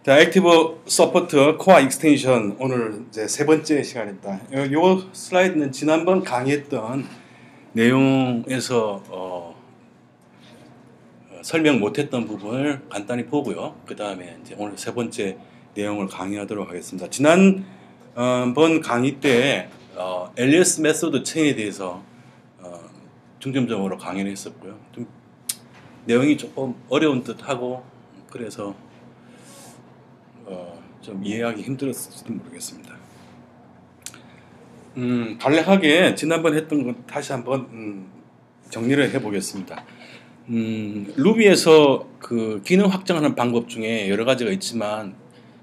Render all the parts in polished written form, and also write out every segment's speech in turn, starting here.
자, 액티브 서포트 코어 익스텐션 오늘 이제 세 번째 시간입니다. 요 슬라이드는 지난번 강의했던 내용에서 설명 못했던 부분을 간단히 보고요. 그 다음에 이제 오늘 세 번째 내용을 강의하도록 하겠습니다. 지난번 강의 때 엘리어스 메소드 체인에 대해서 중점적으로 강의를 했었고요. 좀 내용이 조금 어려운 듯하고 그래서 좀 이해하기 힘들었을지도 모르겠습니다. 간략하게 지난번 했던 것 다시 한번 정리를 해보겠습니다. 루비에서 그 기능 확장하는 방법 중에 여러 가지가 있지만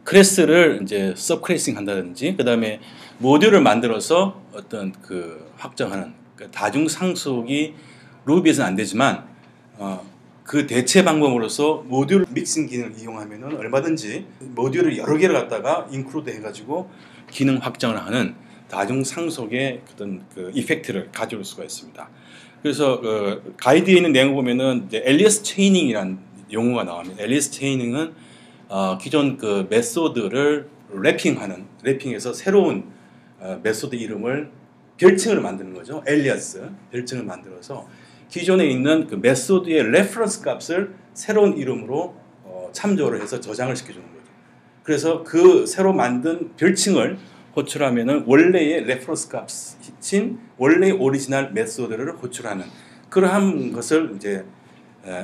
클래스를 이제 서브클래싱 한다든지 그 다음에 모듈을 만들어서 어떤 그 확장하는 그 다중 상속이 루비에서는 안 되지만 그 대체 방법으로서 모듈 믹싱 기능을 이용하면은 얼마든지 모듈을 여러 개를 갖다가 인클루드 해가지고 기능 확장을 하는 다중 상속의 어떤 그 이펙트를 가져올 수가 있습니다. 그래서 가이드에 있는 내용을 보면은 이제 엘리어스 체이닝이라는 용어가 나옵니다. 엘리어스 체이닝은 기존 그 메소드를 래핑해서 새로운 메소드 이름을 별칭을 만드는 거죠. 엘리어스 별칭을 만들어서 기존에 있는 그 메소드의 레퍼런스 값을 새로운 이름으로 참조를 해서 저장을 시켜주는 거죠. 그래서 그 새로 만든 별칭을 호출하면은 원래의 레퍼런스 값인 원래의 오리지널 메소드를 호출하는 그러한 것을 이제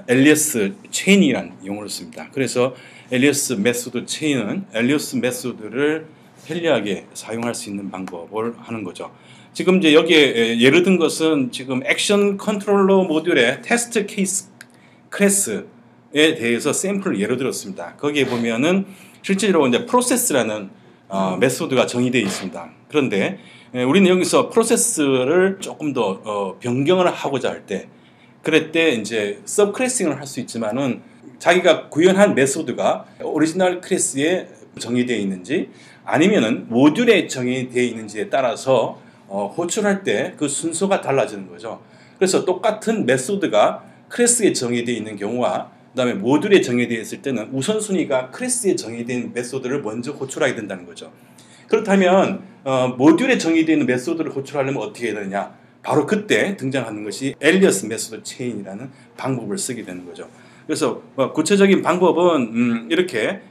엘리어스 체인이라는 용어를 씁니다. 그래서 엘리어스 메소드 체인은 엘리어스 메소드를 편리하게 사용할 수 있는 방법을 하는 거죠. 지금 이제 여기에 예를 든 것은 지금 액션 컨트롤러 모듈의 테스트 케이스 클래스에 대해서 샘플을 예로 들었습니다. 거기에 보면은 실제로 이제 프로세스라는 메소드가 정의되어 있습니다. 그런데 우리는 여기서 프로세스를 조금 더 변경을 하고자 할 때, 그럴 때 이제 서브 클래싱을 할 수 있지만은 자기가 구현한 메소드가 오리지널 클래스에 정의되어 있는지 아니면은 모듈에 정의되어 있는지에 따라서 호출할 때 그 순서가 달라지는 거죠. 그래서 똑같은 메소드가 클래스에 정의되어 있는 경우와 그 다음에 모듈에 정의되어 있을 때는 우선순위가 클래스에 정의된 메소드를 먼저 호출하게 된다는 거죠. 그렇다면 모듈에 정의되어 있는 메소드를 호출하려면 어떻게 해야 되느냐? 바로 그때 등장하는 것이 엘리어스 메소드 체인이라는 방법을 쓰게 되는 거죠. 그래서 구체적인 방법은 이렇게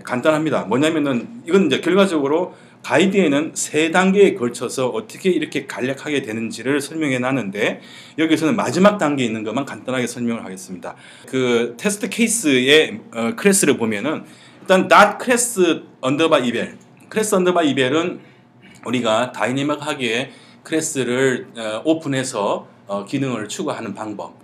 간단합니다. 뭐냐면은 이건 이제 결과적으로 가이드에는 세 단계에 걸쳐서 어떻게 이렇게 간략하게 되는지를 설명해 놨는데 여기서는 마지막 단계에 있는 것만 간단하게 설명을 하겠습니다. 그 테스트 케이스의 클래스를 보면은 일단 class underbar eval 클래스 언더바 이벨은 우리가 다이내믹하게 클래스를 오픈해서 기능을 추가하는 방법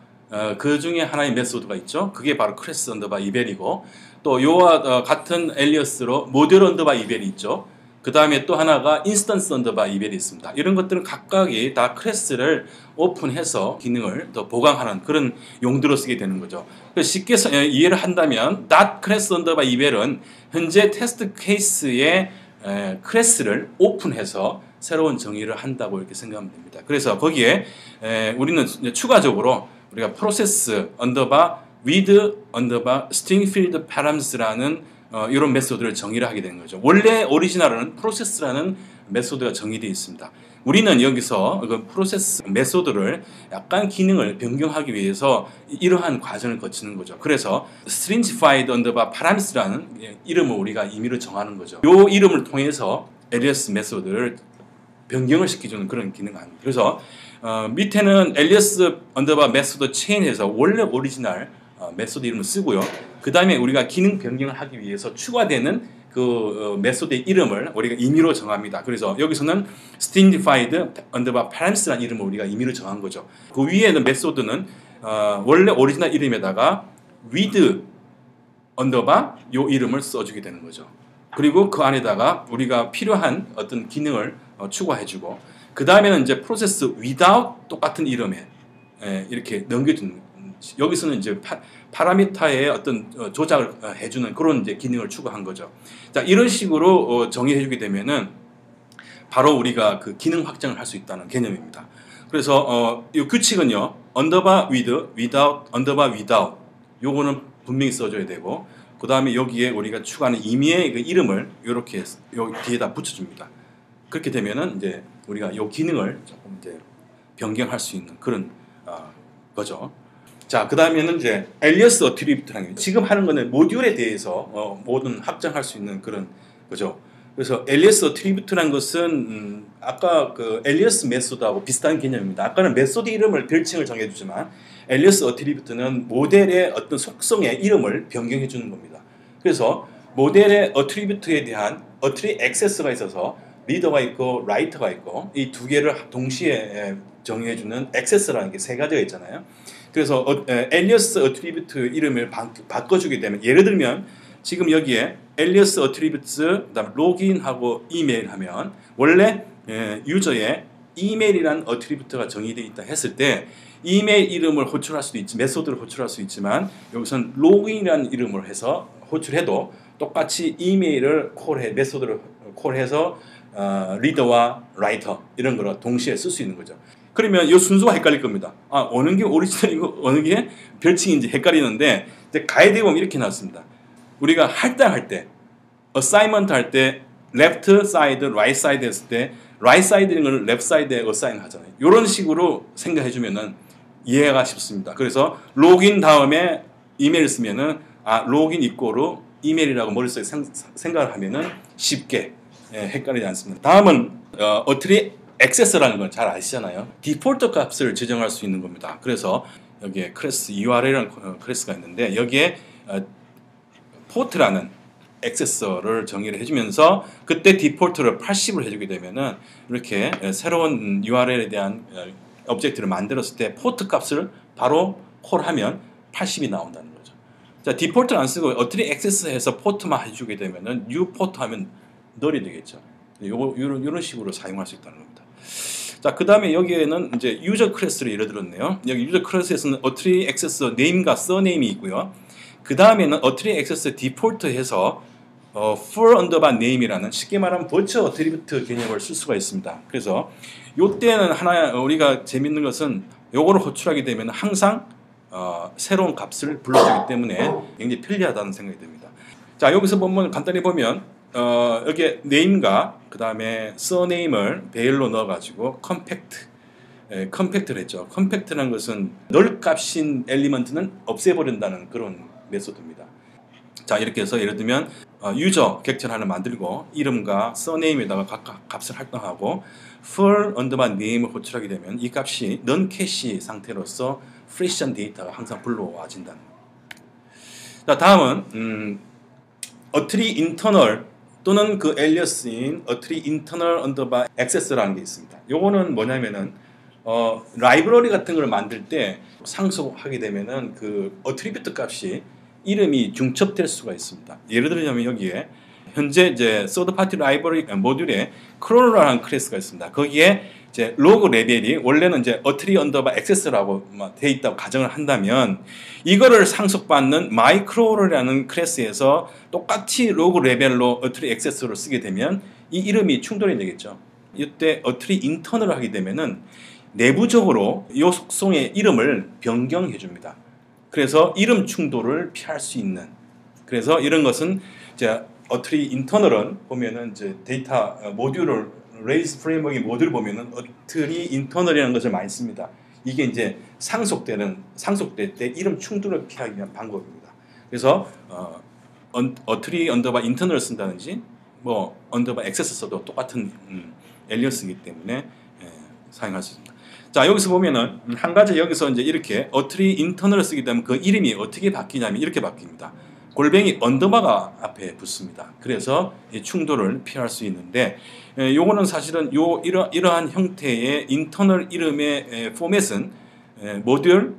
그 중에 하나의 메소드가 있죠. 그게 바로 클래스 언더바 이벨이고 또 요와 같은 엘리어스로 모듈 언더바 이벨이 있죠. 그 다음에 또 하나가 인스턴스 언더바 이벨이 있습니다. 이런 것들은 각각이 다 클래스를 오픈해서 기능을 더 보강하는 그런 용도로 쓰게 되는 거죠. 쉽게 이해를 한다면 class 언더바 이벨은 현재 테스트 케이스의 클래스를 오픈해서 새로운 정의를 한다고 이렇게 생각하면 됩니다. 그래서 거기에 우리는 추가적으로 우리가 프로세스 언더바 with 언더바 string field params라는 이런 메소드를 정의를 하게 되는 거죠. 원래 오리지널은 프로세스라는 메소드가 정의되어 있습니다. 우리는 여기서 그 프로세스 메소드를 약간 기능을 변경하기 위해서 이러한 과정을 거치는 거죠. 그래서 stringified underbar params라는 이름을 우리가 임의로 정하는 거죠. 이 이름을 통해서 엘리어스 메소드를 변경을 시켜주는 그런 기능을 합니다. 그래서 밑에는 엘리어스 underbar 메소드 체인에서 원래 오리지널 메소드 이름을 쓰고요. 그 다음에 우리가 기능 변경을 하기 위해서 추가되는 그 메소드의 이름을 우리가 임의로 정합니다. 그래서 여기서는 stringified underbar params라는 이름을 우리가 임의로 정한 거죠. 그 위에는 메소드는 원래 오리지널 이름에다가 with underbar 요 이름을 써주게 되는 거죠. 그리고 그 안에다가 우리가 필요한 어떤 기능을 추가해주고 그 다음에는 이제 프로세스 without 똑같은 이름에 이렇게 넘겨주는 여기서는 이제 파라미터의 어떤 조작을 해주는 그런 이제 기능을 추가한 거죠. 자, 이런 식으로 정의해주게 되면은 바로 우리가 그 기능 확장을 할 수 있다는 개념입니다. 그래서 이 규칙은요, underbar with, without, underbar without 요거는 분명히 써줘야 되고 그 다음에 여기에 우리가 추가하는 임의의 그 이름을 이렇게 요 뒤에다 붙여줍니다. 그렇게 되면은 이제 우리가 요 기능을 조금 이제 변경할 수 있는 그런 거죠. 자, 그 다음에는 이제 alias attribute라는 게 지금 하는 거는 모듈에 대해서 모든 확정할 수 있는 그런 거죠. 그래서 alias attribute라는 것은 아까 그 alias 메소드하고 비슷한 개념입니다. 아까는 메소드 이름을 별칭을 정해주지만 alias attribute는 모델의 어떤 속성의 이름을 변경해 주는 겁니다. 그래서 모델의 attribute에 대한 attribute access가 있어서 리더가 있고 라이터가 있고 이 두 개를 동시에 정해주는 access라는 게 세 가지가 있잖아요. 그래서 alias attribute 이름을 바꿔주게 되면 예를 들면 지금 여기에 alias attributes 그다음에 로그인하고 이메일 하면 원래 유저의 이메일이라는 attribute가 정의되어 있다 했을 때 이메일 이름을 호출할 수도 있지 메소드를 호출할 수 있지만 여기서는 로그인이라는 이름을 해서 호출해도 똑같이 이메일을 메소드를 콜해서 리더와 라이터 이런 거로 동시에 쓸 수 있는 거죠. 그러면 이 순서가 헷갈릴 겁니다. 어느 게 오리지널이고 어느 게 별칭인지 헷갈리는데 이제 가이드에 보면 이렇게 나왔습니다. 우리가 할당할 때, 어사이먼트 할 때 left side, right side 했을 때 right side인 걸 left side에 assign 하잖아요. 이런 식으로 생각해 주면은 이해가 쉽습니다. 그래서 로그인 다음에 이메일 쓰면은 로그인 이꼬로 이메일이라고 머릿속에 생각을 하면은 쉽게 헷갈리지 않습니다. 다음은 attribute access라는 건 잘 아시잖아요. 디폴트 값을 지정할 수 있는 겁니다. 그래서 여기에 클래스 URL이라는 클래스가 있는데 여기에 포트라는 액세서를 정의를 해주면서 그때 디폴트를 80으로 해주게 되면은 이렇게 새로운 URL에 대한 오브젝트를 만들었을 때 포트 값을 바로 콜하면 80이 나온다는 거죠. 자, 디폴트를 안 쓰고 어트리 액세스해서 포트만 해주게 되면은 new 포트 하면 널이 되겠죠. 이런 식으로 사용할 수 있다는 겁니다. 자, 그 다음에 여기에는 이제 유저 클래스를 예를 들었네요. 여기 유저 클래스에서는 어트리 액세스 네임과 서네임이 있고요. 그 다음에는 어트리 액세스 디폴트 해서 full underbar name이라는 쉽게 말하면 버추얼 어트리뷰트 개념을 쓸 수가 있습니다. 그래서 요때는 하나 우리가 재밌는 것은 요거를 호출하게 되면 항상 새로운 값을 불러주기 때문에 굉장히 편리하다는 생각이 듭니다. 자, 여기서 보면 간단히 보면 여기에 name과 그 다음에 surname을 베일로 넣어가지고 컴팩트를 했죠. 컴팩트라는 것은 널 값인 엘리먼트는 없애버린다는 그런 메소드입니다. 자, 이렇게 해서 예를 들면 유저 객체를 하나 만들고 이름과 surname에다가 각각 값을 할당하고 full underbar name을 호출하게 되면 이 값이 non 캐시 상태로서 프레시한 데이터가 항상 불러와진다는 거예요. 자, 다음은 attribute internal 또는 그 alias인 attribute internal underbar access라는 게 있습니다. 요거는 뭐냐면은 라이브러리 같은 걸 만들 때 상속하게 되면은 그 attribute 값이 이름이 중첩될 수가 있습니다. 예를 들자면 여기에 현재 이제 서드 파티 라이브러리 모듈에 크로노라는 클래스가 있습니다. 거기에 이제 로그 레벨이 원래는 이제 attribute underbar access라고 되어 있다고 가정을 한다면 이거를 상속받는 mycrawler라는 클래스에서 똑같이 로그 레벨로 attribute access를 쓰게 되면 이 이름이 충돌이 되겠죠. 이때 attribute internal을 하게 되면은 내부적으로 이 속성의 이름을 변경해 줍니다. 그래서 이름 충돌을 피할 수 있는. 그래서 이런 것은 이제 attribute internal은 보면은 이제 데이터 모듈을 레이스 프레임워크의 모듈 보면은 attribute internal이라는 것을 많이 씁니다. 이게 이제 상속될 때 이름 충돌을 피하기 위한 방법입니다. 그래서 attribute underbar internal 쓴다든지 뭐 underbar access 써도 똑같은 엘리어스이기 때문에 사용할 수 있습니다. 자, 여기서 보면은 한 가지 여기서 이제 이렇게 attribute internal을 쓰게 되면 그 이름이 어떻게 바뀌냐면 이렇게 바뀝니다. 골뱅이 언더바가 앞에 붙습니다. 그래서 이 충돌을 피할 수 있는데 요거는 사실은 이러한 형태의 internal 이름의 포맷은 모듈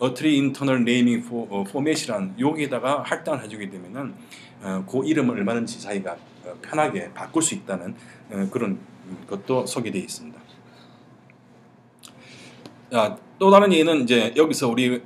attribute internal naming 포맷이라는 여기에다가 할당을 해주게 되면은 그 이름을 얼마든지 자기가 편하게 바꿀 수 있다는 그런 것도 소개되어 있습니다. 자, 또 다른 예는 이제 여기서 우리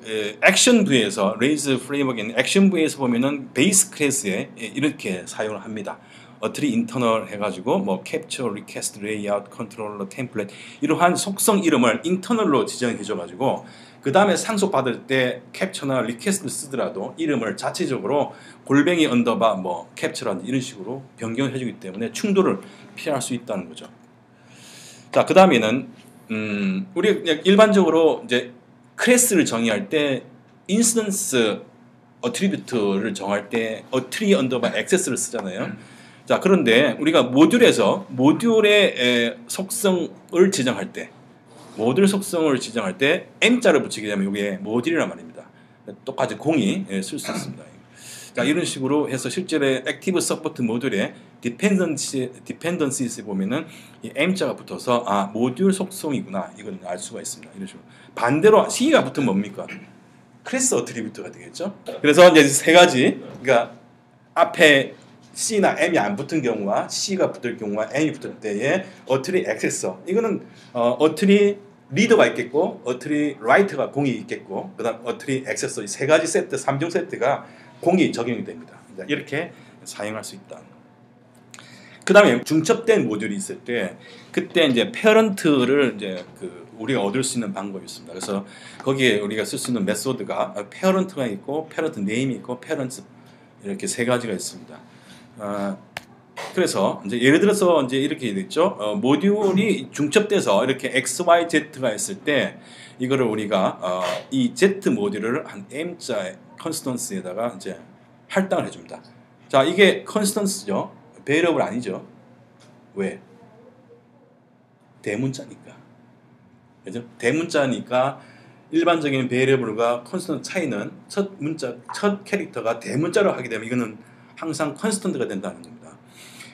액션 부에서 레이즈 프레임워크인 액션 부에서 보면은 베이스 클래스에 이렇게 사용을 합니다. 어트리 인터널 해가지고 뭐 캡처, 리퀘스트, 레이아웃, 컨트롤러, 템플릿 이러한 속성 이름을 인터널로 지정해줘가지고 그 다음에 상속 받을 때 캡처나 리퀘스트를 쓰더라도 이름을 자체적으로 골뱅이 언더바 뭐 캡처라든지 이런 식으로 변경해주기 때문에 충돌을 피할 수 있다는 거죠. 자, 그 다음에는 우리 일반적으로 이제 클래스를 정의할 때 인스턴스 어트리뷰트를 정할 때 어트리 언더바 액세스를 쓰잖아요. 자, 그런데 우리가 모듈에서 모듈의 속성을 지정할 때 모듈 속성을 지정할 때 M자를 붙이게 되면 이게 모듈이란 말입니다. 똑같이 공이 쓸 수 있습니다. 자, 이런 식으로 해서 실제로 액티브 서포트 모듈에 디펜던시에 보면은 이 M자가 붙어서 아, 모듈 속성이구나. 이건 알 수가 있습니다. 이런 식으로. 반대로 C가 붙으면 뭡니까? 클래스 어트리뷰트가 되겠죠. 그래서 이제 세 가지, 그러니까 앞에 C나 M이 안 붙은 경우와 C가 붙을 경우와 M이 붙을 때의 어트리 액세서, 이거는 어트리 리더가 있겠고 어트리 라이터가 공이 있겠고 그다음 어트리 액세서 이 세 가지 세트 3종 세트가 공이 적용이 됩니다. 이렇게 사용할 수 있다. 그 다음에 중첩된 모듈이 있을 때 그때 이제 페어런트를 이제 우리가 얻을 수 있는 방법이 있습니다. 그래서 거기에 우리가 쓸 수 있는 메소드가 페어런트가 있고 페어런트 네임이 있고 페어런트 이렇게 세 가지가 있습니다. 그래서 이제 예를 들어서 이제 이렇게 됐죠. 모듈이 중첩돼서 이렇게 X, Y, Z가 있을 때 이거를 우리가 이 Z 모듈을 한 M자의 컨스턴스에다가 이제 할당을 해줍니다. 자, 이게 컨스턴스죠. 베리어블 아니죠. 왜? 대문자니까. 그죠? 대문자니까 일반적인 베리어블과 컨스턴트 차이는 첫 캐릭터가 대문자로 하게 되면 이거는 항상 컨스턴트가 된다는 겁니다.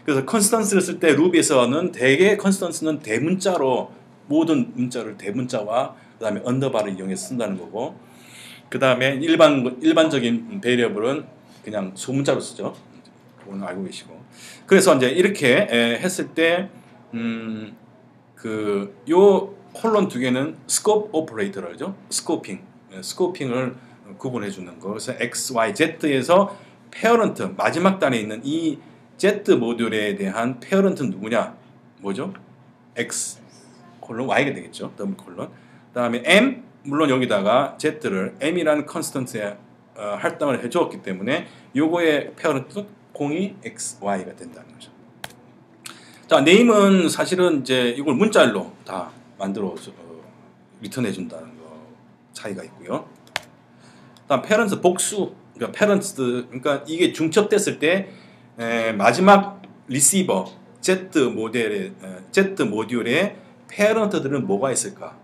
그래서 컨스턴스를 쓸 때 루비에서는 대개 컨스턴스는 대문자로 모든 문자를 대문자와 그 다음에 언더바를 이용해서 쓴다는 거고 그 다음에 일반적인 베리어블은 그냥 소문자로 쓰죠. 그건 알고 계시고. 그래서 이제 이렇게 했을 때 요 콜론 두 개는 스코프 오퍼레이터라죠. 스코핑을 구분해 주는 거. 그래서 X, Y, Z에서 페어런트 마지막 단에 있는 이 Z 모듈에 대한 페어런트는 누구냐? 뭐죠? X 콜론 Y가 되겠죠. 더블 콜론. 그다음에 M 물론 여기다가 Z를 M이라는 컨스턴트에 할당을 해주었기 때문에 요거의 페어런트 공이 X, Y가 된다는 거죠. 자, 네임은 사실은 이제 이걸 문자열로 다 만들어 리턴해 준다는 거 차이가 있고요. 다음 페런트 복수, 그러니까 페런트, 그러니까 이게 중첩됐을 때 마지막 리시버 Z 모듈에 페런트들은 뭐가 있을까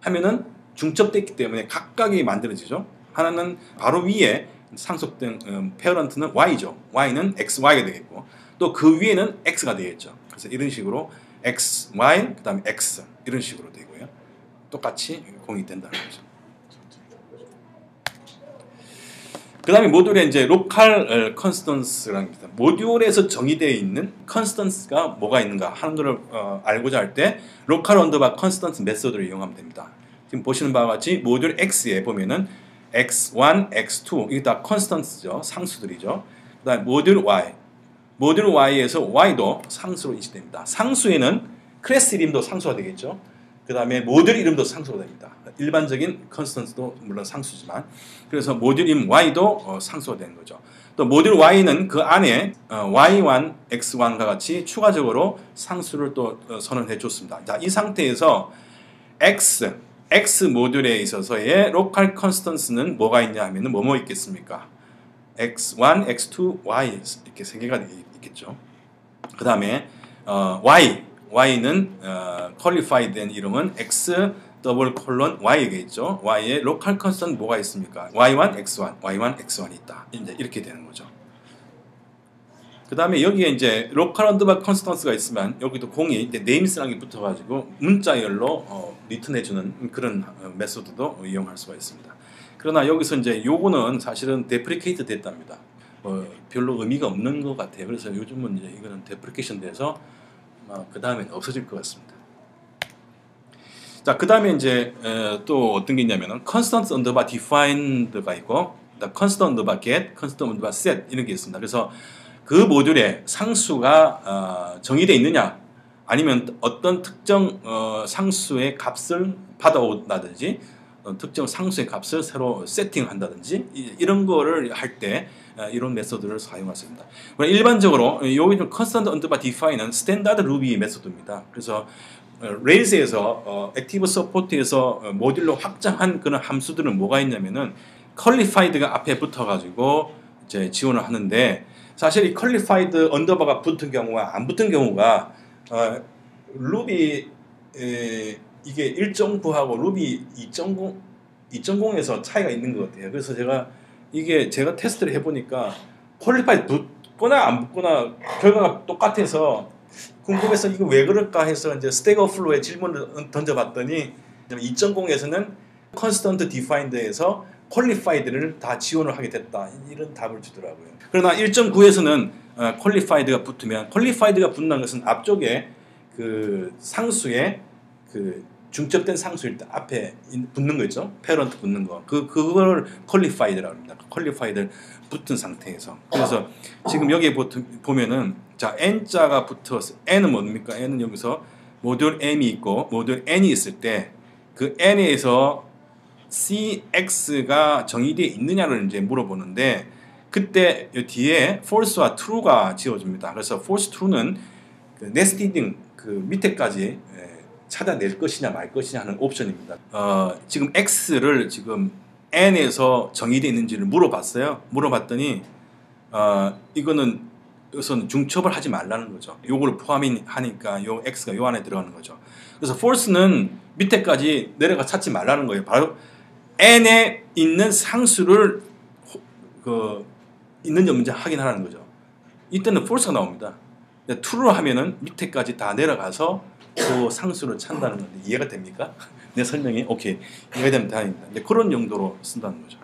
하면은 중첩됐기 때문에 각각이 만들어지죠. 하나는 바로 위에 상속된 페어런트는 Y죠. Y는 XY가 되겠고 또 그 위에는 X가 되겠죠. 그래서 이런 식으로 X, Y, 그 다음에 X 이런 식으로 되고요. 똑같이 공이 된다는 거죠. 그 다음에 모듈에 이제 로컬 컨스턴스라는 겁니다. 모듈에서 정의되어 있는 컨스턴스가 뭐가 있는가 하는 것을 알고자 할 때 로컬 언더바 컨스턴스 메소드를 이용하면 됩니다. 지금 보시는 바와 같이 모듈 X에 보면은 X1, X2 이게 다 컨스턴스죠. 상수들이죠. 그 다음에 모듈 Y 모듈 Y에서 Y도 상수로 인식됩니다. 상수에는 클래스 이름도 상수가 되겠죠. 그 다음에 모듈 이름도 상수가 됩니다. 일반적인 컨스턴스도 물론 상수지만 그래서 모듈 이름 Y도 상수가 되는 거죠. 또 모듈 Y는 그 안에 Y1, X1과 같이 추가적으로 상수를 또 선언해 줬습니다. 자, 이 상태에서 X 모듈에 있어서의 로컬 컨스턴스는 뭐가 있냐 하면은 뭐뭐 있겠습니까? X1, X2, Y 이렇게 세 개가 있겠죠. 그 다음에 Y는 퀄리파이 된 이름은 X 더블 콜론 Y겠죠. Y의 로컬 컨스턴트 뭐가 있습니까? Y1, X1이 있다. 이제 이렇게 되는 거죠. 그 다음에 여기에 이제 로컬 언더바 컨스턴스가 있으면 여기도 공이 이제 네임스랑이 붙어가지고 문자열로 리턴해주는 그런 메소드도 이용할 수가 있습니다. 그러나 여기서 이제 요거는 사실은 데프리케이트 됐답니다. 별로 의미가 없는 것 같아요. 그래서 요즘은 이제 이거는 데프리케이션 돼서 그 다음엔 없어질 것 같습니다. 자, 그 다음에 이제 또 어떤 게 있냐면은 constants underbar defined가 있고, constant underbar get, constant underbar set 이런 게 있습니다. 그래서 그 모듈에 상수가 정의되어 있느냐, 아니면 어떤 특정 상수의 값을 받아온다든지 특정 상수의 값을 새로 세팅한다든지 이런 거를 할 때 이런 메소드를 사용했습니다. 일반적으로 여기 좀 컨스턴트 언더바 디파인은 스탠다드 루비 메소드입니다. 그래서 레일즈에서 액티브 서포트에서 모듈로 확장한 그런 함수들은 뭐가 있냐면은 퀄리파이드가 앞에 붙어가지고 이제 지원을 하는데, 사실 이 퀄리파이드 언더바가 붙은 경우와 안 붙은 경우가 루비 이게 1.9하고 루비 2.0에서 차이가 있는 것 같아요. 그래서 제가 테스트를 해보니까 퀄리파이드 붙거나 안 붙거나 결과가 똑같아서 궁금해서 이거 왜 그럴까 해서 이제 스택 오버플로우에 질문을 던져봤더니 2.0에서는 컨스턴트 디파인드에서 퀄리파이드를 다 지원을 하게 됐다, 이런 답을 주더라고요. 그러나 1.9에서는 퀄리파이드가 붙으면, 퀄리파이드가 붙는 것은 앞쪽에 그 상수에 그 중첩된 상수일 때 앞에 붙는 거 있죠? 패런트 붙는 거. 그걸 퀄리파이드라고 합니다. 퀄리파이드 붙은 상태에서. 그래서 지금 여기에 보면은, 자, n자가 붙어서, n은 뭡니까? n은 여기서 모듈 m이 있고, 모듈 n이 있을 때, 그 n에서 cx가 정의되어 있느냐를 이제 물어보는데, 그때 이 뒤에 false와 true가 지워집니다. 그래서 false, true는 그 네스티딩, 그 밑에까지 찾아낼 것이냐 말 것이냐 하는 옵션입니다. 지금 x를 지금 n에서 정의되어 있는지를 물어봤어요. 물어봤더니 이거는 우선 중첩을 하지 말라는 거죠. 요걸 포함하니까 요 x가 요 안에 들어가는 거죠. 그래서 false는 밑에까지 내려가 찾지 말라는 거예요. 바로 n에 있는 상수를 있는지 없는지 확인하라는 거죠. 이때는 false가 나옵니다. true로 하면은 밑에까지 다 내려가서 그 상수를 찾는다는 건데, 이해가 됩니까? 내 설명이 오케이, 이해가 되면 다행입니다. 근데 그런 용도로 쓴다는 거죠.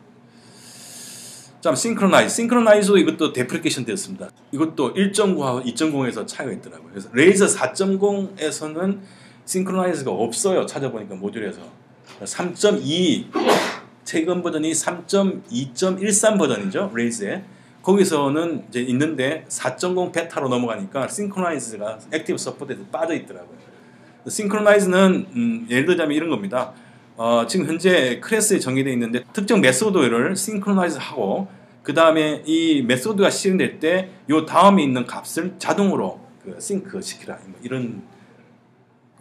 자, 싱크로나이즈도 이것도 데프리케이션 되었습니다. 이것도 1.9하고 2.0에서 차이가 있더라고요. 그래서 레이저 4.0에서는 싱크로나이즈가 없어요. 찾아보니까 모듈에서 3.2 최근 버전이 3.2.13 버전이죠. 레이즈에 거기서는 이제 있는데 4.0 베타로 넘어가니까 싱크로나이즈가 액티브 서포트에서 빠져 있더라고요. 싱크로나이즈는 예를 들자면 이런 겁니다. 지금 현재 클래스에 정의되어 있는데 특정 메소드를 싱크로나이즈하고, 그 다음에 이 메소드가 실행될 때 요 다음에 있는 값을 자동으로 싱크 시키라, 뭐 이런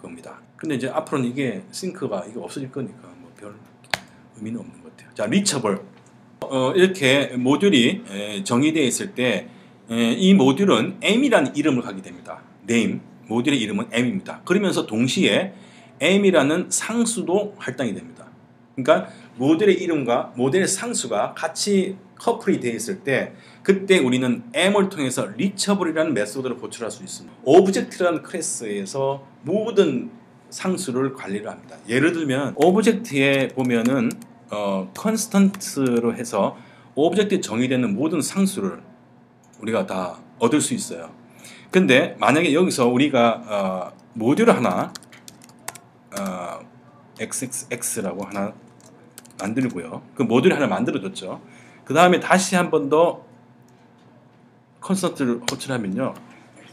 겁니다. 근데 이제 앞으로는 이게 싱크가 이게 없어질 거니까 뭐 별 의미는 없는 것 같아요. 자, 리처블. 이렇게 모듈이 정의되어 있을 때 이 모듈은 m이라는 이름을 갖게 됩니다. name, 모듈의 이름은 m입니다. 그러면서 동시에 m이라는 상수도 할당이 됩니다. 그러니까 모듈의 이름과 모듈의 상수가 같이 커플이 되어 있을 때, 그때 우리는 m을 통해서 리처블이라는 메소드를 호출할 수 있습니다. 오브젝트라는 클래스에서 모든 상수를 관리를 합니다. 예를 들면 오브젝트에 보면은 컨스턴트로 해서 오브젝트에 정의되는 모든 상수를 우리가 다 얻을 수 있어요. 근데 만약에 여기서 우리가 모듈을 하나 xxx라고 하나 만들고요. 그 모듈을 하나 만들어줬죠. 그 다음에 다시 한 번 더 컨스턴트를 호출하면요,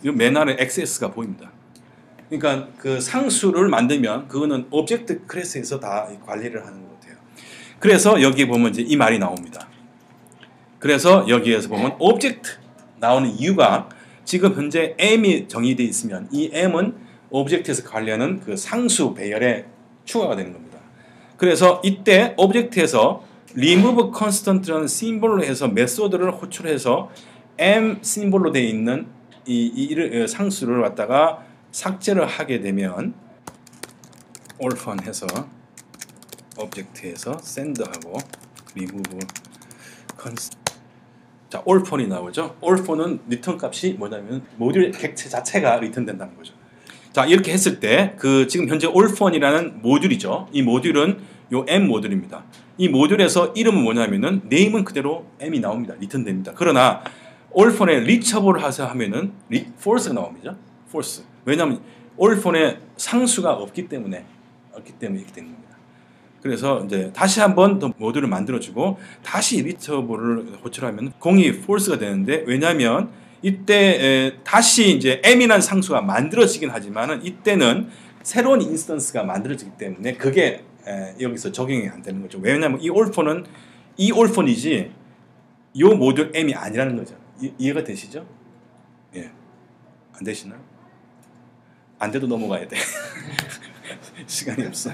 이 맨 아래 xs가 보입니다. 그러니까 그 상수를 만들면 그거는 오브젝트 클래스에서 다 관리를 하는 것 같아요. 그래서 여기에 보면 이제 이 말이 나옵니다. 그래서 여기에서 보면 오브젝트 나오는 이유가, 지금 현재 m이 정의되어 있으면 이 m은 오브젝트에서 관리하는 그 상수 배열에 추가가 되는 겁니다. 그래서 이때 오브젝트에서 remove constant라는 심볼로 해서 메소드를 호출해서 m 심볼로 되어 있는 이 상수를 갖다가 삭제를 하게 되면 orphan 해서 오브젝트에서 send하고 remove const. 자, orphan이 나오죠. orphan은 리턴 값이 뭐냐면 모듈 객체 자체가 리턴 된다는 거죠. 자, 이렇게 했을 때 지금 현재 orphan이라는 모듈이죠. 이 모듈은 요 m 모듈입니다. 이 모듈에서 이름은 뭐냐면은 name은 그대로 m이 나옵니다. 리턴 됩니다. 그러나 orphan에 reachable 하자 하면은 false가 나옵니다. false. 왜냐하면 orphan에 상수가 없기 때문에 이렇게 되는 겁니다. 그래서 이제 다시 한번 더 모듈을 만들어주고 다시 리처블을 호출하면 공이 false가 되는데, 왜냐하면 이때 다시 이제 m이라는 상수가 만들어지긴 하지만은 이때는 새로운 인스턴스가 만들어지기 때문에 그게 여기서 적용이 안 되는 거죠. 왜냐하면 이 올폰이지 이 모듈 m이 아니라는 거죠. 이해가 되시죠? 예, 안 되시나요? 안 돼도 넘어가야 돼. 시간이 없어.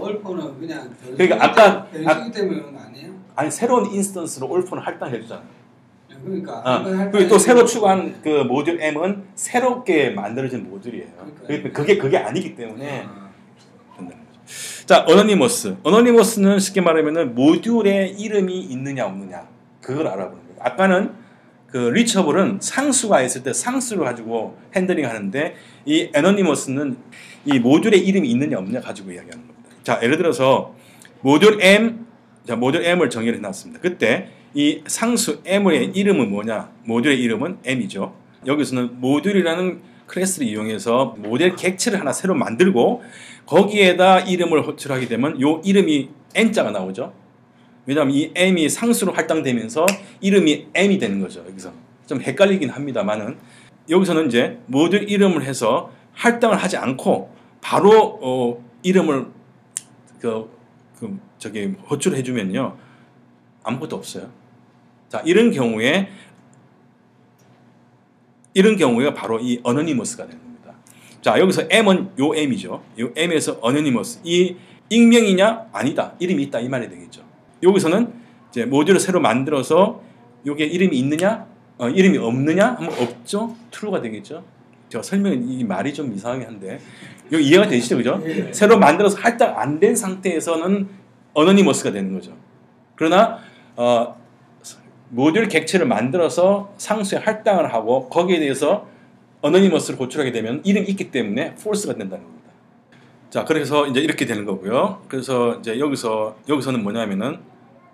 올폰은 그냥 그러니까 아까 변수기 때문에 아니에요? 아니 새로운 인스턴스로 올폰을 할당해 주잖아. 그러니까 그리고 또 새로 추가한 그 모듈 m은 새롭게 만들어진 모듈이에요. 그러니까 그게 아니기 때문에 된다는 거죠. 자, 어너니머스는 쉽게 말하면은 모듈의 이름이 있느냐 없느냐 그걸 알아보는 거예요. 아까는 그 리처블은 상수가 있을 때 상수를 가지고 핸들링 하는데 이 애너니머스는 이 모듈의 이름이 있느냐 없느냐 가지고 이야기하는 겁니다. 자, 예를 들어서 모듈 m을 정의를 해놨습니다. 그때 이 상수 m의 이름은 뭐냐? 모듈의 이름은 m이죠. 여기서는 모듈이라는 클래스를 이용해서 모델 객체를 하나 새로 만들고 거기에다 이름을 호출하게 되면 요 이름이 n자가 나오죠. 왜냐하면 이 m이 상수로 할당되면서 이름이 m이 되는 거죠. 여기서 좀 헷갈리긴 합니다만은 여기서는 이제 모듈 이름을 해서 할당을 하지 않고 바로 이름을 호출해 주면요 아무것도 없어요. 자, 이런 경우에 바로 이 어너니머스가 되는 겁니다. 자, 여기서 m은 요 m이죠. 요 m에서 어너니머스. 이 익명이냐? 아니다. 이름이 있다 이 말이 되겠죠. 여기서는 이제 모듈을 새로 만들어서 요게 이름이 있느냐? 이름이 없느냐? 하면 없죠. true가 되겠죠. 제가 이 말이 좀 이상하긴 한데 여기 이해가 되시죠, 그죠? 네. 새로 만들어서 할당 안 된 상태에서는 어너니머스가 되는 거죠. 그러나 모듈 객체를 만들어서 상수에 할당을 하고 거기에 대해서 어너니머스를 호출하게 되면 이름이 있기 때문에 false가 된다는 겁니다. 자, 그래서 이제 이렇게 되는 거고요. 그래서 이제 여기서는 뭐냐면은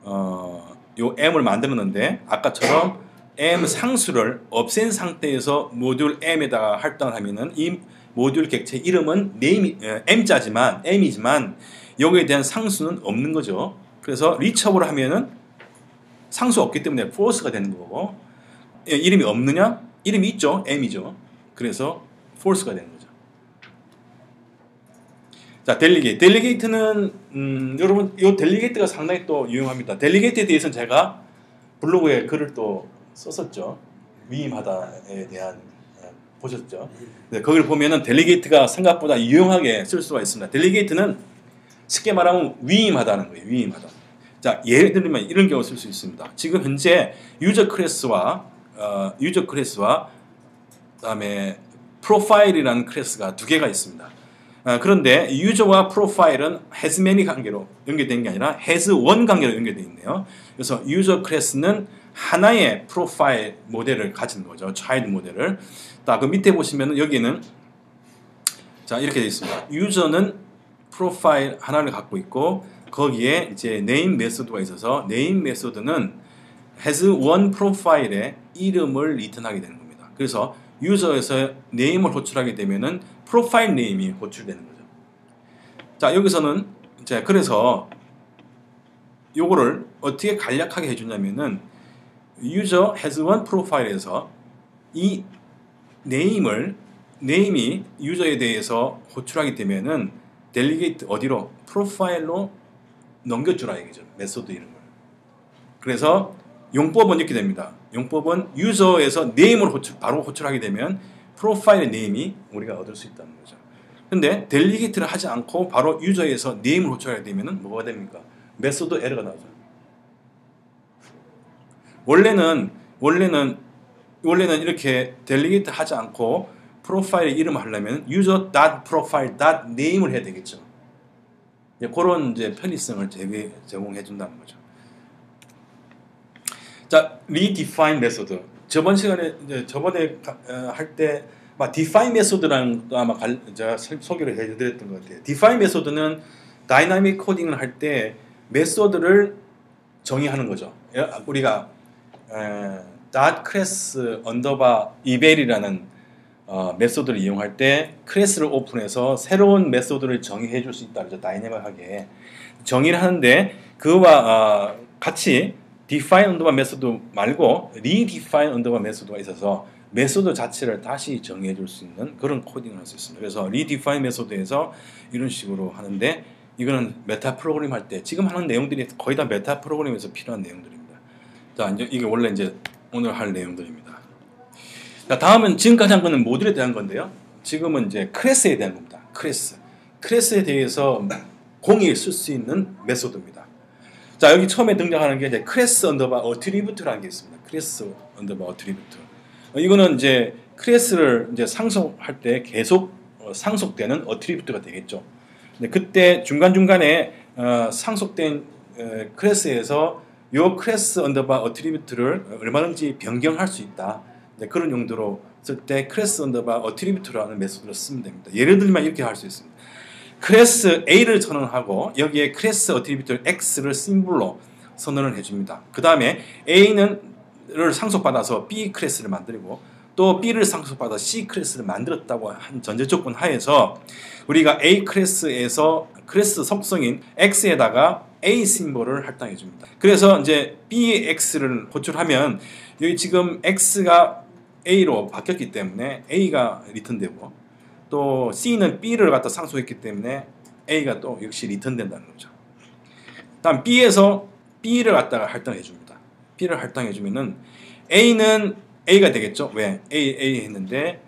요 m을 만들었는데 아까처럼 m 상수를 없앤 상태에서 모듈 m에다가 할당을 하면은 이 모듈 객체 이름은 m이지만 여기에 대한 상수는 없는 거죠. 그래서 리처블을 하면은 상수 없기 때문에 false가 되는 거고 이름이 없느냐? 이름이 있죠. m이죠. 그래서 false가 되는 거죠. 자, 델리게이트는 여러분 이 델리게이트가 상당히 또 유용합니다. 델리게이트에 대해서는 제가 블로그에 글을 또 썼었죠. 위임하다에 대한 보셨죠? 네, 거기를 보면은 델리게이트가 생각보다 유용하게 쓸 수가 있습니다. 델리게이트는 쉽게 말하면 위임하다는 거예요. 위임하다. 자, 예를 들면 이런 경우 쓸 수 있습니다. 지금 현재 유저 클래스와 그다음에 프로파일이라는 클래스가 두 개가 있습니다. 그런데 유저와 프로파일은 has many 관계로 연결된 게 아니라 has one 관계로 연결되어 있네요. 그래서 유저 클래스는 하나의 프로파일 모델을 가진 거죠. 차일드 모델을. 그 밑에 보시면 여기는 자, 이렇게 되어 있습니다. 유저는 프로파일 하나를 갖고 있고 거기에 이제 name 메소드가 있어서 name 메소드는 has one 프로파일의 이름을 리턴하게 되는 겁니다. 그래서 유저에서 name을 호출하게 되면은 프로파일 네임이 호출되는 거죠. 자, 여기서는 이제 그래서 요거를 어떻게 간략하게 해주냐면은 user has one 프로파일에서 이 네임이 유저에 대해서 호출하게 되면은 델리게이트 어디로? 프로파일로 넘겨주라 이거죠. 메소드 이름을. 그래서 용법은 이렇게 됩니다. 용법은 유저에서 네임을 바로 호출하게 되면 프로파일의 네임이 우리가 얻을 수 있다는 거죠. 근데 델리게이트를 하지 않고 바로 유저에서 네임을 호출하게 되면 뭐가 됩니까? 메소드 에러가 나오죠. 원래는 이렇게 델리게이트 하지 않고 프로파일의 이름을 하려면 user.profile.name을 해야 되겠죠. 그런 이제 편의성을 제공해 준다는 거죠. 자, redefine 메소드. 저번에 할 때 define 메소드라는 또 아마 제가 소개를 해드렸던 것 같아요. define 메소드는 다이나믹 코딩을 할 때 메소드를 정의하는 거죠. 우리가 .class eval이라는 메소드를 이용할 때 클래스를 오픈해서 새로운 메소드를 정의해 줄 수 있다. 그죠? 다이내믹하게 정의를 하는데 그와 같이 define 언더바 메소드 말고 redefine 언더바 메소드가 있어서 메소드 자체를 다시 정해 줄 수 있는 그런 코딩을 할 수 있습니다. 그래서 redefine 메소드에서 이런 식으로 하는데 이거는 메타 프로그램 할 때 지금 하는 내용들이 거의 다 메타 프로그램에서 필요한 내용들입니다. 자, 이제 이게 원래 이제 오늘 할 내용들입니다. 자, 다음은 지금까지 한 거는 모듈에 대한 건데요. 지금은 이제 클래스에 대한 겁니다. 클래스에 대해서 공이 쓸 수 있는 메소드입니다. 자, 여기 처음에 등장하는 게 이제 클래스 언더바 어트리뷰트라는 게 있습니다. 클래스 언더바 어트리뷰트. 이거는 이제 클래스를 이제 상속할 때 계속 상속되는 어트리뷰트가 되겠죠. 근데 그때 중간중간에 상속된 클래스에서 요 클래스 언더바 어트리뷰트를 얼마든지 변경할 수 있다. 그런 용도로 쓸 때 클래스 언더바 어트리뷰트라는 메소드를 쓰면 됩니다. 예를 들면 이렇게 할 수 있습니다. 클래스 A를 선언하고 여기에 클래스 어트리뷰트 X를 심볼로 선언을 해줍니다. 그 다음에 A를 상속받아서 B 클래스를 만들고 또 B를 상속받아 C 클래스를 만들었다고 한 전제 조건 하에서 우리가 A 클래스에서 클래스 속성인 X에다가 A 심볼을 할당해 줍니다. 그래서 이제 BX를 호출하면 여기 지금 X가 A로 바뀌었기 때문에 A가 리턴되고 또 C는 B를 갖다 상속했기 때문에 A가 또 역시 리턴된다는 거죠. 다음 B에서 B를 갖다가 할당해 줍니다. B를 할당해 주면은 A는 A가 되겠죠. 왜? A 했는데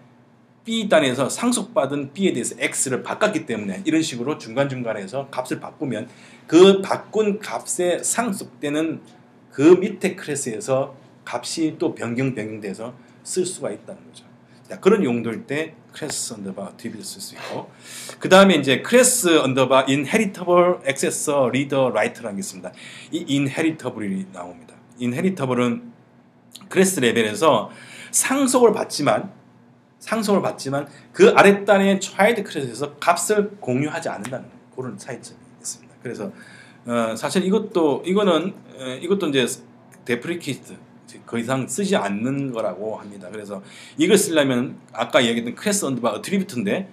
B 단에서 상속받은 B에 대해서 X를 바꿨기 때문에 이런 식으로 중간중간에서 값을 바꾸면 그 바꾼 값에 상속되는 그 밑에 클래스에서 값이 또 변경돼서 쓸 수가 있다는 거죠. 자, 그런 용도일 때 클래스 언더바 어트리뷰트 쓸 수 있고 그 다음에 이제 클래스 언더바 inheritable accessor reader write라는 게 있습니다. 이 inheritable이 나옵니다. inheritable은 클래스 레벨에서 상속을 받지만 그 아랫단의 child 클래스에서 값을 공유하지 않는다는 그런 차이점이 있습니다. 그래서 사실 이것도 이제 데프리케이트 그 이상 쓰지 않는 거라고 합니다. 그래서 이걸 쓰려면 아까 얘기했던 클래스 언더바 어트리뷰트인데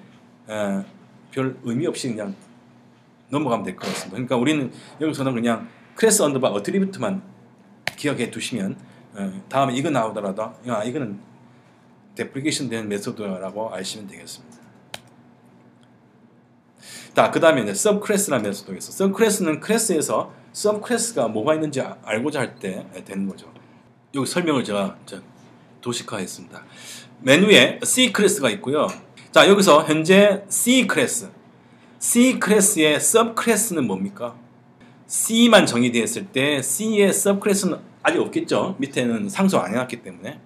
별 의미 없이 그냥 넘어가면 될 것 같습니다. 그러니까 우리는 여기서는 그냥 클래스 언더바 어트리뷰트만 기억해 두시면 다음에 이거 나오더라도 이거는 데프리케이션 된 메소드라고 아시면 되겠습니다. 자, 그 다음에 이제 서브클래스라는 메소드가 있어. 서브클래스는 클래스에서 서브클래스가 뭐가 있는지 알고자 할 때 되는 거죠. 여기 설명을 제가 도식화했습니다. 메뉴에 C 클래스가 있고요. 자, 여기서 현재 C 클래스의 서브 클래스는 뭡니까? C만 정의되었을 때 C의 서브 클래스는 아직 없겠죠. 밑에는 상속 안 해놨기 때문에.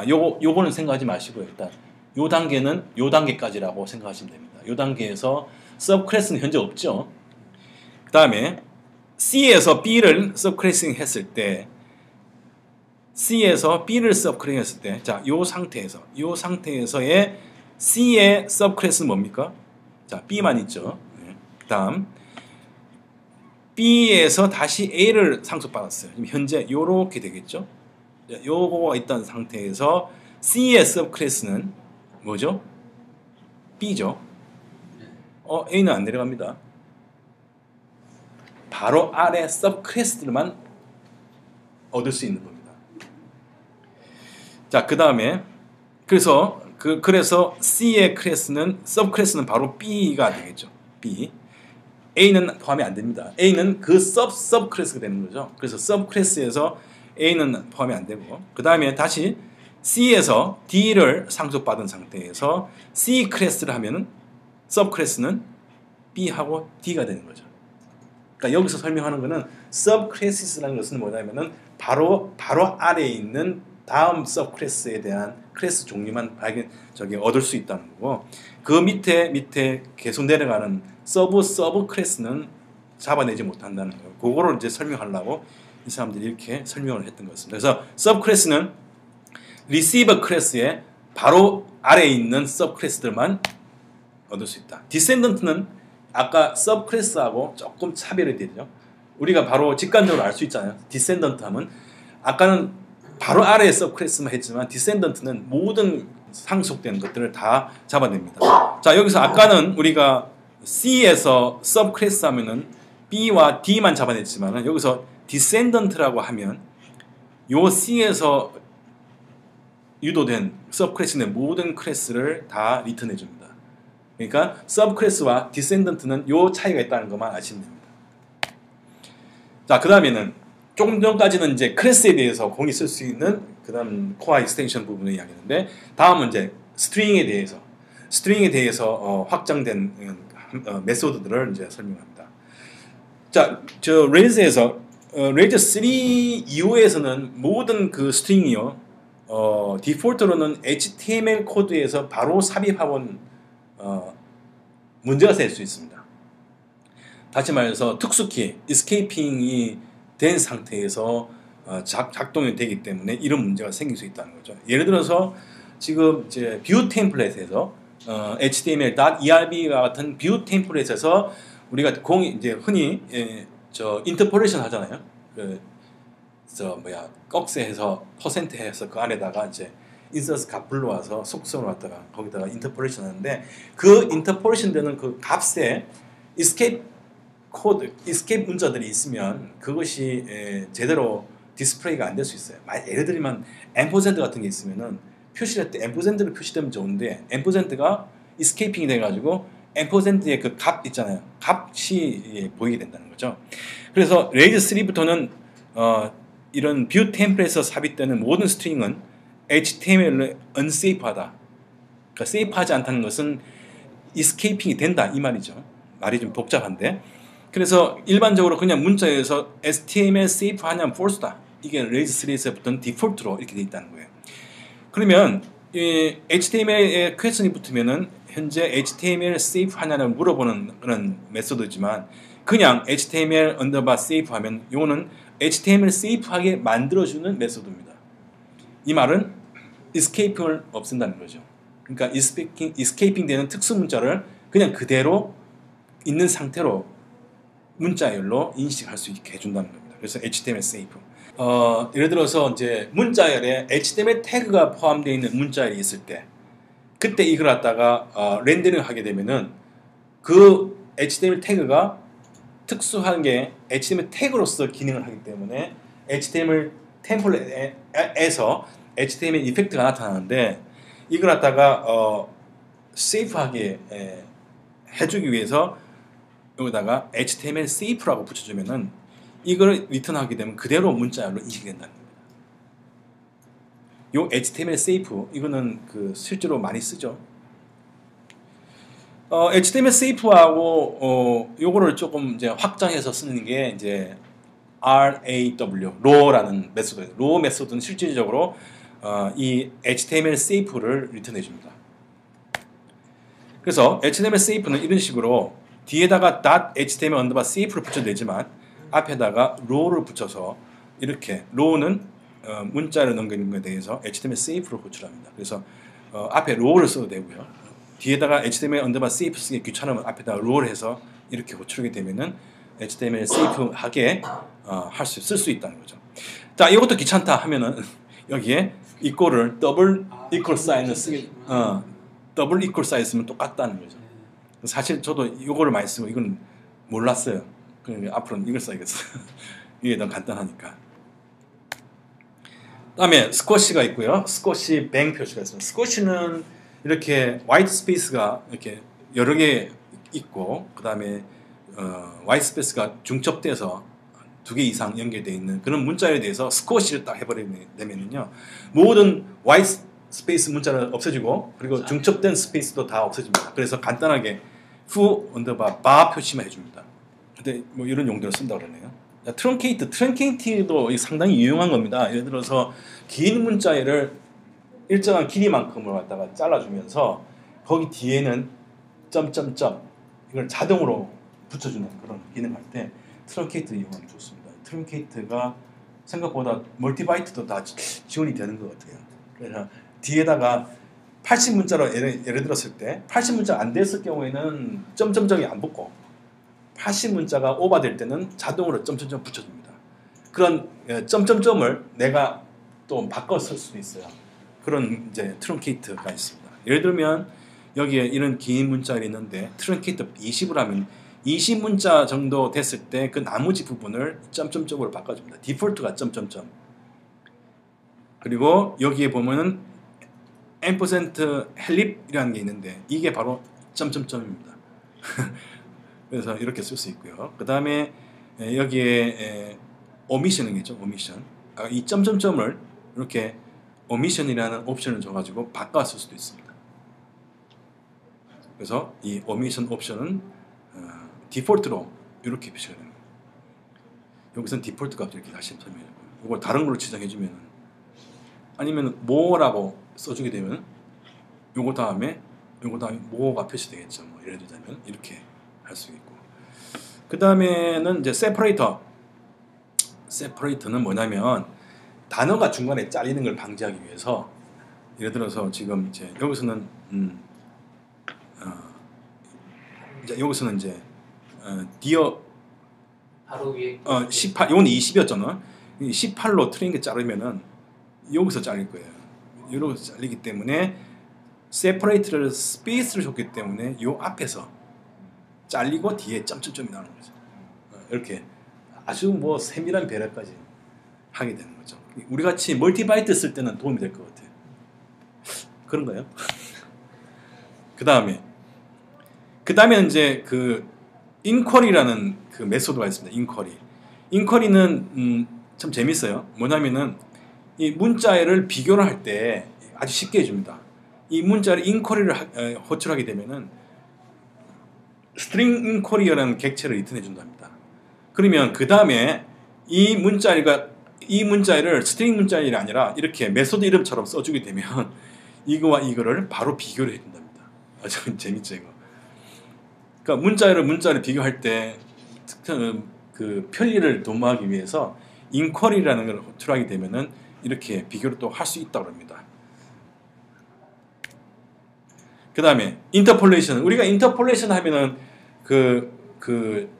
요거는 생각하지 마시고요. 일단 요 단계는 요 단계까지라고 생각하시면 됩니다. 요 단계에서 서브 클래스는 현재 없죠. 그 다음에 C에서 B를 서브 클래싱 했을 때 C에서 B를 서브 클래싱 했을 때 자, 요 상태에서의 C의 서브 클래스는 뭡니까? 자, B만 있죠. 그 다음 B에서 다시 A를 상속받았어요. 지금 현재 요렇게 되겠죠. 요거가 있던 상태에서 C의 서브 클래스는 뭐죠? B죠. A는 안 내려갑니다. 바로 아래 서브 클래스들만 얻을 수 있는 겁니다. 자, 그 다음에 그래서 C의 클래스는 서브 클래스는 바로 B가 되겠죠. B. A는 포함이 안 됩니다. A는 그 서브 클래스가 되는 거죠. 그래서 서브 클래스에서 A는 포함이 안 되고 그 다음에 다시 C에서 D를 상속받은 상태에서 C 클래스를 하면은 서브 클래스는 B하고 D가 되는 거죠. 그러니까 여기서 설명하는 거는 서브 클래스라는 것은 뭐냐면은 바로 아래에 있는 다음 서브 클래스에 대한 클래스 종류만 얻을 수 있다는 거고 그 밑에 계속 내려가는 서브 클래스는 잡아내지 못한다는 거예요. 그거를 이제 설명하려고 이 사람들이 이렇게 설명을 했던 것 같습니다. 그래서 서브 클래스는 리시버 클래스의 바로 아래에 있는 서브 클래스들만 얻을 수 있다. 디센던트는 아까 서브 클래스하고 조금 차별이 되죠. 우리가 바로 직관적으로 알 수 있잖아요. 디센던트 하면 아까는 바로 아래에 서브 클래스만 했지만 디센던트는 모든 상속된 것들을 다 잡아냅니다. 자, 여기서 아까는 우리가 C에서 서브 클래스 하면은 B와 D만 잡아냈지만 여기서 디센던트라고 하면 요 C에서 유도된 서브클래스의 모든 클래스를 다 리턴해 줍니다. 그러니까 서브클래스와 디센던트는 요 차이가 있다는 것만 아시면 됩니다. 자, 그 다음에는 조금 전까지는 이제 클래스에 대해서 공이 쓸 수 있는 그다음 코어 익스텐션 부분을 이야기했는데, 다음은 이제 스트링에 대해서 확장된 메소드들을 이제 설명합니다. 자, 저 레이즈에서 레이즈 3 이후에서는 모든 그 스트링이요, 디폴트로는 HTML 코드에서 바로 삽입하곤 문제가 될 수 있습니다. 다시 말해서 특수키, escaping이 된 상태에서 작동이 되기 때문에 이런 문제가 생길 수 있다는 거죠. 예를 들어서 지금 이제 뷰 템플릿에서 HTML.ERB와 같은 뷰 템플릿에서 우리가 이제 흔히 인터폴레이션 하잖아요. 꺽쇠해서 퍼센트해서 그 안에다가 이제 인서스 값 불러와서 속성을 갖다가 거기다가 인터폴레이션 하는데, 그 인터폴레이션 되는 그 값에 escape 문자들이 있으면 그것이 제대로 디스플레이가 안 될 수 있어요. 예를 들면 앰퍼센트 같은 게 있으면은 표시할 때 앰퍼센트로 표시되면 좋은데, 앰퍼센트가 escaping이 돼가지고 앰퍼센트의 그 값 있잖아요. 값이 보이게 된다는 거죠. 그래서 레이즈 3부터는 이런 뷰 템플릿에서 삽입되는 모든 스트링은 HTML로 unsafe하다. 그러니까 세이프하지 않다는 것은 escaping이 된다 이 말이죠. 말이 좀 복잡한데, 그래서 일반적으로 그냥 문자에서 HTML safe 하냐면 false다. 이게 레이즈 3에서부터는 디폴트로 이렇게 돼 있다는 거예요. 그러면 이 HTML에 퀘스천이 붙으면은 현재 HTML safe 하냐를 물어보는 그런 메소드지만, 그냥 HTML underbar safe 하면 이거는 HTML safe하게 만들어주는 메소드입니다. 이 말은 escaping을 없앤다는 거죠. 그러니까 escaping 되는 특수 문자를 그냥 그대로 있는 상태로 문자열로 인식할 수 있게 해준다는 겁니다. 그래서 HTML safe. 예를 들어서 이제 문자열에 HTML 태그가 포함되어 있는 문자열이 있을 때, 그때 이걸 갖다가 렌더링 하게 되면은 그 HTML 태그가 특수한 게 HTML 태그로서 기능을 하기 때문에 HTML 템플릿에서 HTML 이펙트가 나타나는데, 이걸 갖다가 세이프하게 해주기 위해서 여기다가 HTML safe라고 붙여주면은 이걸 리턴하게 되면 그대로 문자열로 인식된다는 겁니다. 요 HTML safe 이거는 그 실제로 많이 쓰죠. HTML safe하고 요거를 조금 이제 확장해서 쓰는 게 이제 RAW라는 메소드예요. raw 메소드는 실질적으로 이 HTML safe를 리턴해 줍니다. 그래서 HTML safe는 이런 식으로 뒤에다가 .html underbar safe를 붙여도 되지만 앞에다가 row를 붙여서, 이렇게 row는 문자를 넘기는 것에 대해서 HTML safe로 호출합니다. 그래서 앞에 row를 써도 되고요. 뒤에다가 HTML underbar safe 쓰기 귀찮으면 앞에다가 row를 해서 이렇게 호출하게 되면은 HTML safe하게 쓸 수 있다는 거죠. 자, 이것도 귀찮다 하면은 여기에 equal을 더블 equal sign을 쓰게, 더블 equal sign 쓰면 똑같다는 거죠. 사실 저도 이거를 많이 쓰고 이건 몰랐어요. 그러니까 앞으로는 이걸 써야겠어요. 이게 너무 간단하니까. 다음에 스쿼시가 있고요. 스쿼시 뱅 표시가 있습니다. 스쿼시는 이렇게 화이트 스페이스가 이렇게 여러 개 있고, 그 다음에 화이트 스페이스가 중첩돼서 2개 이상 연결되어 있는 그런 문자에 대해서 스쿼시를 딱 해버리면요, 모든 화이트 스페이스 문자를 없애주고, 그리고 중첩된 스페이스도 다 없애줍니다. 그래서 간단하게 후 언더바 바 표시만 해줍니다. 근데 뭐 이런 용도로 쓴다고 그러네요. 트렁케이트도 상당히 유용한 겁니다. 예를 들어서 긴 문자를 일정한 길이만큼을 갖다가 잘라주면서 거기 뒤에는 점점점 이걸 자동으로 붙여주는 그런 기능할 때 트렁케이트 이용하면 좋습니다. 트렁케이트가 생각보다 멀티바이트도 다 지원이 되는 것 같아요. 그래서 뒤에다가 80문자로 예를 들었을 때 80문자 안 됐을 경우에는 점점점이 안 붙고, 80문자가 오버될 때는 자동으로 점점점 붙여줍니다. 그런 점점점을 내가 또 바꿔 쓸 수도 있어요. 그런 이제 트렁케이트가 있습니다. 예를 들면 여기에 이런 긴 문자가 있는데 트렁케이트 20을 하면 20문자 정도 됐을 때 그 나머지 부분을 점점점으로 바꿔줍니다. 디폴트가 점점점. 그리고 여기에 보면은 %, 헬립이라는 게 있는데 이게 바로 점점점입니다. 그래서 이렇게 쓸 수 있고요. 그 다음에 여기에 오미션이겠죠. 오미션. 이 점점점을 이렇게 오미션이라는 옵션을 줘가지고 바꿔 쓸 수도 있습니다. 그래서 이 오미션 옵션은 디폴트로 이렇게 표시가 됩니다. 여기서는 디폴트 값 이렇게 다시 설명해요. 이걸 다른 걸로 지정해주면 아니면 뭐라고 써주게 되면 요거 다음에 뭐가 표시되겠죠. 뭐 예를 들자면 이렇게 할 수 있고 그 다음에는 이제 세퍼레이터. 세퍼레이터는 뭐냐면 단어가 중간에 잘리는 걸 방지하기 위해서 예를 들어서 지금 이제 여기서는 이제 여기서는 이제 디어 바로 위에 18 이건 20이었잖아. 18로 트린 게 자르면은 여기서 잘릴 거예요. 여기서 잘리기 때문에 세퍼레이트를 스페이스를 줬기 때문에 요 앞에서 잘리고 뒤에 점점점이 나오는 거죠. 이렇게 아주 뭐 세밀한 배려까지 하게 되는 거죠. 우리 같이 멀티바이트 쓸 때는 도움이 될 것 같아요. 그런가요? 그 다음에 이제 그 인쿼리라는 그 메소드가 있습니다. 인쿼리는 참 재밌어요. 뭐냐면은 이 문자를 비교를 할 때 아주 쉽게 해줍니다. 이 문자를 인쿼리를 호출하게 되면은 스트링 인쿼리라는 객체를 리턴해 준답니다. 그러면 그 다음에 이 문자를 스트링 문자일이 아니라 이렇게 메소드 이름처럼 써주게 되면 이거와 이거를 바로 비교를 해준답니다. 아주 재밌죠 이거. 그러니까 문자를 비교할 때 그 편리를 도모하기 위해서 인쿼리라는 걸 호출하게 되면은 이렇게 비교를 또 할 수 있다고 합니다. 그 다음에 인터폴레이션. 우리가 인터폴레이션 하면은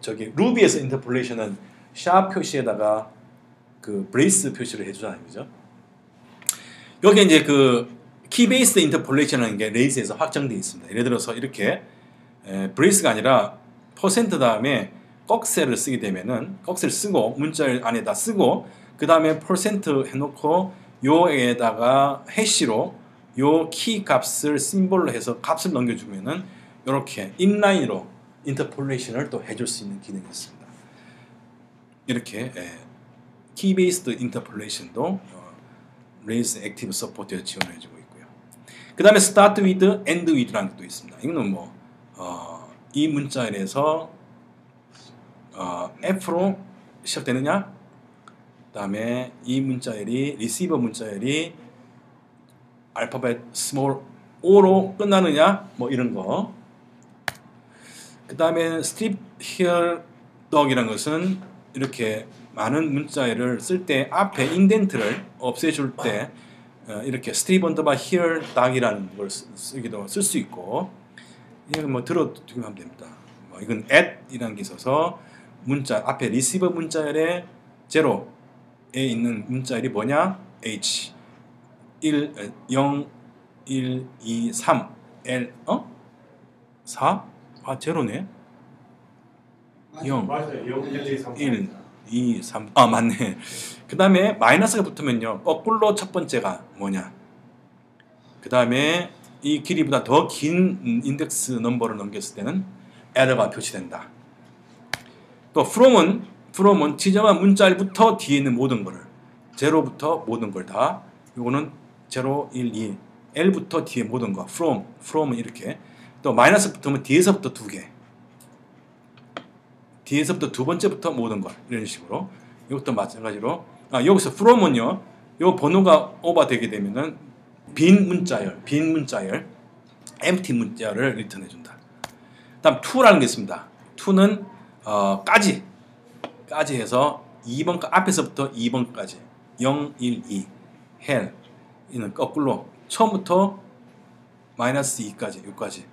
저기 루비에서 인터폴레이션은 샵 표시에다가 그 브레이스 표시를 해주잖아요, 그죠? 여기 이제 그 키베이스 인터폴레이션이라는 게 레이즈에서 확정되어 있습니다. 예를 들어서 이렇게 브레이스가 아니라 퍼센트 다음에 꺽쇠를 쓰게 되면은 꺽쇠를 쓰고 문자 안에다 쓰고 그 다음에 퍼센트 해놓고 요에다가 해시로 요 키 값을 심볼로 해서 값을 넘겨주면은 이렇게 인라인으로 인터폴레이션을 또 해줄 수 있는 기능이 있습니다. 이렇게 키 베이스드 인터폴레이션도 레이즈 액티브 서포트에서 지원해주고 있고요. 그 다음에 start with, end with라는 것도 있습니다. 이거는 뭐 이 문자에서 F로 시작되느냐, 그 다음에 이 문자열이 리시버 문자열이 알파벳 스몰 O로 끝나느냐, 뭐 이런 거. 그 다음에 strip here dog이라는 것은 이렇게 많은 문자열을 쓸 때 앞에 인덴트를 없애줄 때 이렇게 strip underbar here dog이라는 걸 쓸 수 있고, 이건 뭐 들어두기만 하면 됩니다. 뭐 이건 at이라는 게 있어서 문자 앞에 리시버 문자열에 제로에 있는 문자열이 뭐냐? H 0 1 2 3 L 4? 아 제로네. 0 1 2 3 아 맞네. 그 다음에 마이너스가 붙으면요 거꾸로 첫 번째가 뭐냐? 그 다음에 이 길이보다 더 긴 인덱스 넘버를 넘겼을 때는 에러가 표시된다. 또 from은 지정한 문자일부터 뒤에 있는 모든 거를 제로부터 모든 걸 다 요거는 0, 1, 2 L부터 뒤에 모든 거 from은 이렇게 또 마이너스 붙으면 뒤에서부터 두 개 뒤에서부터 두 번째부터 모든 걸 이런 식으로 이것도 마찬가지로 여기서 from은요 요 번호가 오버되게 되면은 빈 문자열 empty 문자열을 리턴해 준다. 다음 to라는 게 있습니다. to는 까지 해서 2번 앞에서부터 2번까지 0, 1, 2 hell 이는 거꾸로 처음부터 마이너스 2까지 여기까지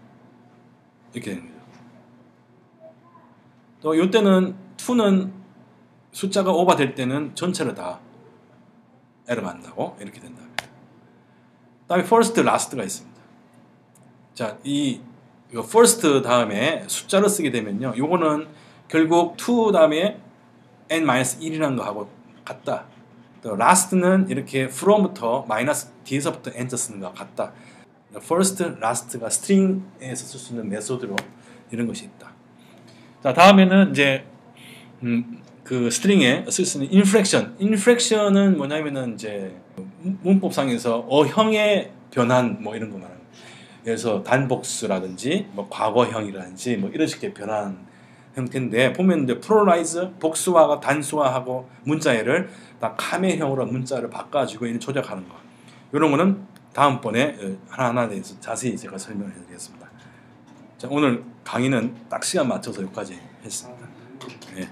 이렇게 되는 거죠. 또 이때는 to는 숫자가 오버될 때는 전체를 다 에러가 난다고 이렇게 된다. 다음에 first, last가 있습니다. 자, 이 first 다음에 숫자를 쓰게 되면요. 요거는 결국 2 다음에 n-1이라는 거하고 같다. 또 last는 이렇게 from부터 마이너스 뒤에서부터 enter 쓰는 것과 같다. first, last가 string에서 쓸 수 있는 메소드로 이런 것이 있다. 자, 다음에는 이제 그 string에 쓸 수 있는 inflection. inflection은 뭐냐면은 이제 문법상에서 어형의 변환 뭐 이런 거 말하는 거예요. 그래서 단복수라든지 뭐 과거형이라든지 뭐 이런 식의 변환 형태인데 보면 이제 플로라이즈 복수화가 단수화하고 문자열을 다 카메형으로 문자를 바꿔주고 이런 조작하는 거. 이런 거는 다음번에 하나하나 대해서 자세히 제가 설명을 해드리겠습니다. 자, 오늘 강의는 딱 시간 맞춰서 여기까지 했습니다. 네.